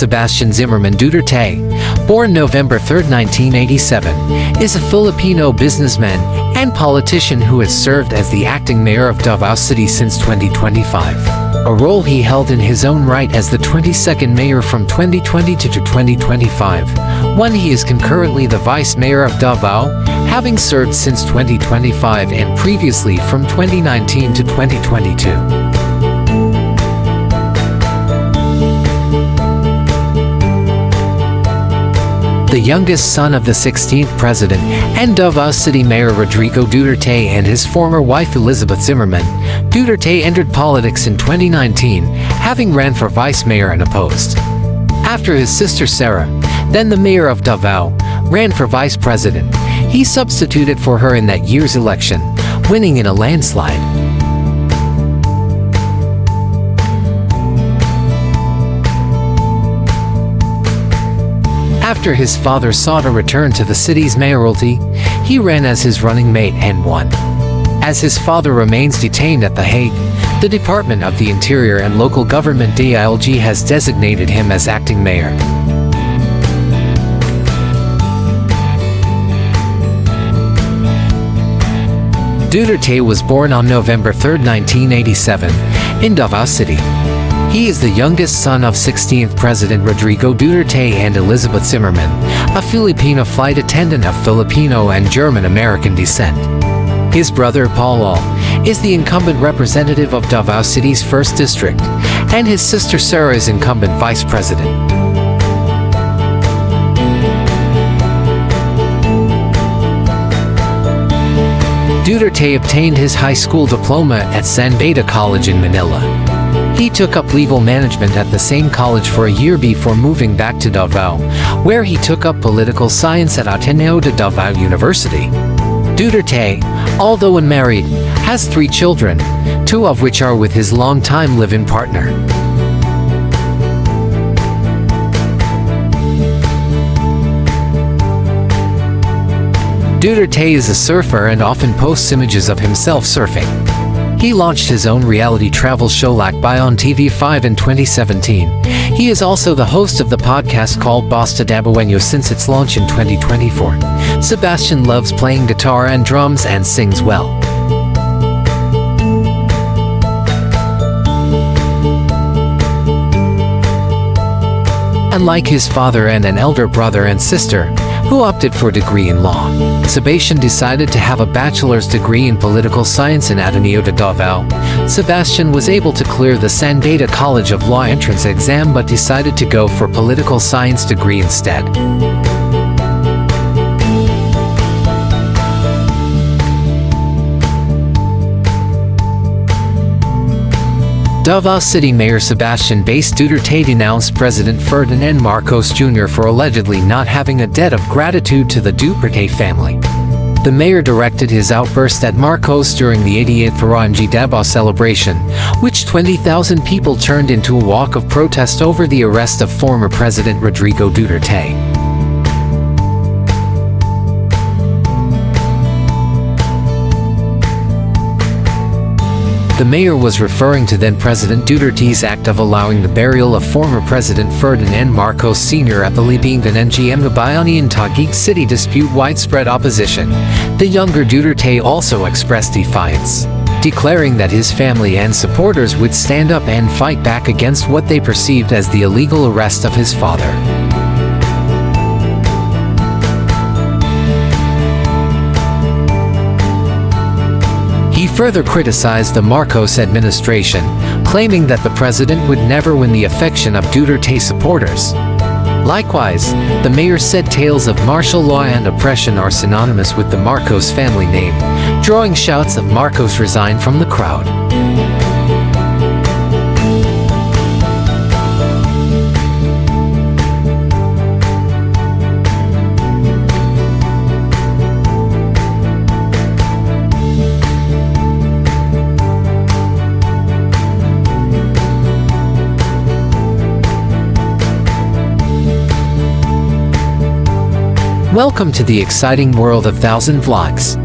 Sebastian Zimmerman Duterte, born November 3, 1987, is a Filipino businessman and politician who has served as the acting mayor of Davao City since 2025, a role he held in his own right as the 22nd mayor from 2020 to 2025, when he is concurrently the vice mayor of Davao, having served since 2025 and previously from 2019 to 2022. The youngest son of the 16th president and Davao City Mayor Rodrigo Duterte and his former wife Elizabeth Zimmerman, Duterte entered politics in 2019, having ran for vice mayor and opposed. After his sister Sarah, then the mayor of Davao, ran for vice president, he substituted for her in that year's election, winning in a landslide. After his father sought a return to the city's mayoralty, he ran as his running mate and won. As his father remains detained at The Hague, the Department of the Interior and Local Government DILG has designated him as acting mayor. Duterte was born on November 3, 1987, in Davao City. He is the youngest son of 16th President Rodrigo Duterte and Elizabeth Zimmerman, a Filipino flight attendant of Filipino and German-American descent. His brother Paul is the incumbent representative of Davao City's 1st District, and his sister Sarah is incumbent vice president. Duterte obtained his high school diploma at San Beda College in Manila. He took up legal management at the same college for a year before moving back to Davao, where he took up political science at Ateneo de Davao University. Duterte, although unmarried, has 3 children, 2 of which are with his longtime live-in partner. Duterte is a surfer and often posts images of himself surfing. He launched his own reality travel show Lakbay on TV5 in 2017. He is also the host of the podcast called Baste since its launch in 2024. Sebastian loves playing guitar and drums and sings well. Unlike his father and an elder brother and sister, who opted for a degree in law, Sebastian decided to have a bachelor's degree in political science in Ateneo de Davao. Sebastian was able to clear the San Beda College of Law entrance exam but decided to go for political science degree instead. Davao City Mayor Sebastian Baste Duterte denounced President Ferdinand Marcos Jr. for allegedly not having a debt of gratitude to the Duterte family. The mayor directed his outburst at Marcos during the 88th Barangay Davao celebration, which 20,000 people turned into a walk of protest over the arrest of former President Rodrigo Duterte. The mayor was referring to then-President Duterte's act of allowing the burial of former President Ferdinand Marcos Sr. at the Libing ng NGM Bayani in Taguig City dispute widespread opposition. The younger Duterte also expressed defiance, declaring that his family and supporters would stand up and fight back against what they perceived as the illegal arrest of his father. He further criticized the Marcos administration, claiming that the president would never win the affection of Duterte supporters. Likewise, the mayor said tales of martial law and oppression are synonymous with the Marcos family name, drawing shouts of "Marcos resign" from the crowd. Welcome to the exciting world of 1000 Vlogs.